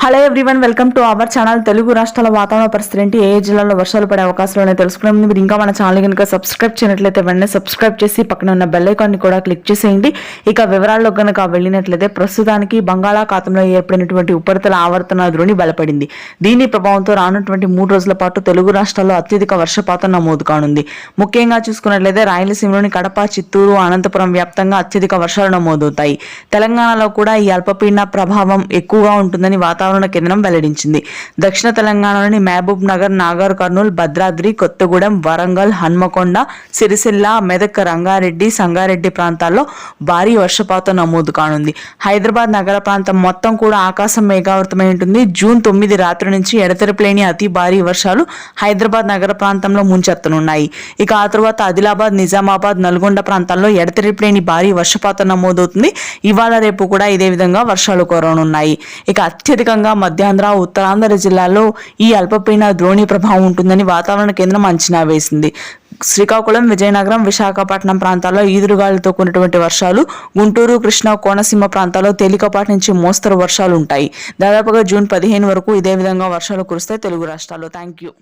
Hello everyone, welcome to our channel. Telugu రాష్ట్రాల వాతావరణ పరిస్థితి ఏంటి, ఏ జిల్లాలో వర్షాలు పడే అవకాశాలు ఉన్నాయో తెలుసుకునే ముందు మీరు ఇంకా మన ఛానల్ కనుక సబ్స్క్రైబ్ చేయనట్లయితే వెంటనే సబ్స్క్రైబ్ చేసి పక్కన ఉన్న బెల్ ఐకాన్ని కూడా క్లిక్ చేసేయండి. ఇక వివరాల్లో కనుక వెళ్ళినట్లయితే ప్రస్తుతానికి బంగాళాఖాతంలో ఏర్పడినటువంటి ఉపరితల ఆవర్తన ద్రోణి బలపడింది. దీని ప్రభావంతో రానున్నటువంటి 3 రోజుల పాటు తెలుగు రాష్ట్రాల్లో అత్యధిక వర్షపాతం నమోదు కానుంది. ముఖ్యంగా చూసుకున్నట్లయితే రాయలసీమలోని కడప, చిత్తూరు, అనంతపురం వ్యాప్తంగా అత్యధిక వర్షాలు నమోదవుతాయి. తెలంగాణలో కూడా ఈ అల్పపీడన ప్రభావం ఎక్కువగా ఉంటుందని వాతావరణ కేంద్రం వెల్లడించింది. దక్షిణ తెలంగాణలోని మహబూబ్ నగర్, నాగర్ కర్నూల్, భద్రాద్రి, కొత్తగూడెం, వరంగల్, హన్మకొండ, సిరిసిల్ల, మెదక్, రంగారెడ్డి, సంగారెడ్డి ప్రాంతాల్లో భారీ వర్షపాతం నమోదు కానుంది. హైదరాబాద్ నగర ప్రాంతం మొత్తం కూడా ఆకాశం మేఘావృతమై ఉంటుంది. జూన్ 9 రాత్రి నుంచి ఎడతెరిపిలేని అతి భారీ వర్షాలు హైదరాబాద్ నగర ప్రాంతంలో ముంచెత్తనున్నాయి. ఇక ఆ తర్వాత ఆదిలాబాద్, నిజామాబాద్, నల్గొండ ప్రాంతాల్లో ఎడతెరిపిలేని భారీ వర్షపాతం నమోదవుతుంది. ఇవాళ రేపు కూడా ఇదే విధంగా వర్షాలు కురవనున్నాయి. ఇక అత్యధికంగా మధ్యాంధ్ర, ఉత్తరాంధ్ర జిల్లాల్లో ఈ అల్పపీడన ద్రోణి ప్రభావం ఉంటుందని వాతావరణ కేంద్రం అంచనా వేసింది. శ్రీకాకుళం, విజయనగరం, విశాఖపట్నం ప్రాంతాల్లో ఈదురుగాలితో కూడినటువంటి వర్షాలు, గుంటూరు, కృష్ణా, కోనసీమ ప్రాంతాల్లో తేలికపాటి నుంచి మోస్తరు వర్షాలు ఉంటాయి. దాదాపుగా జూన్ 15 వరకు ఇదే విధంగా వర్షాలు కురుస్తాయి తెలుగు రాష్ట్రాల్లో. Thank you.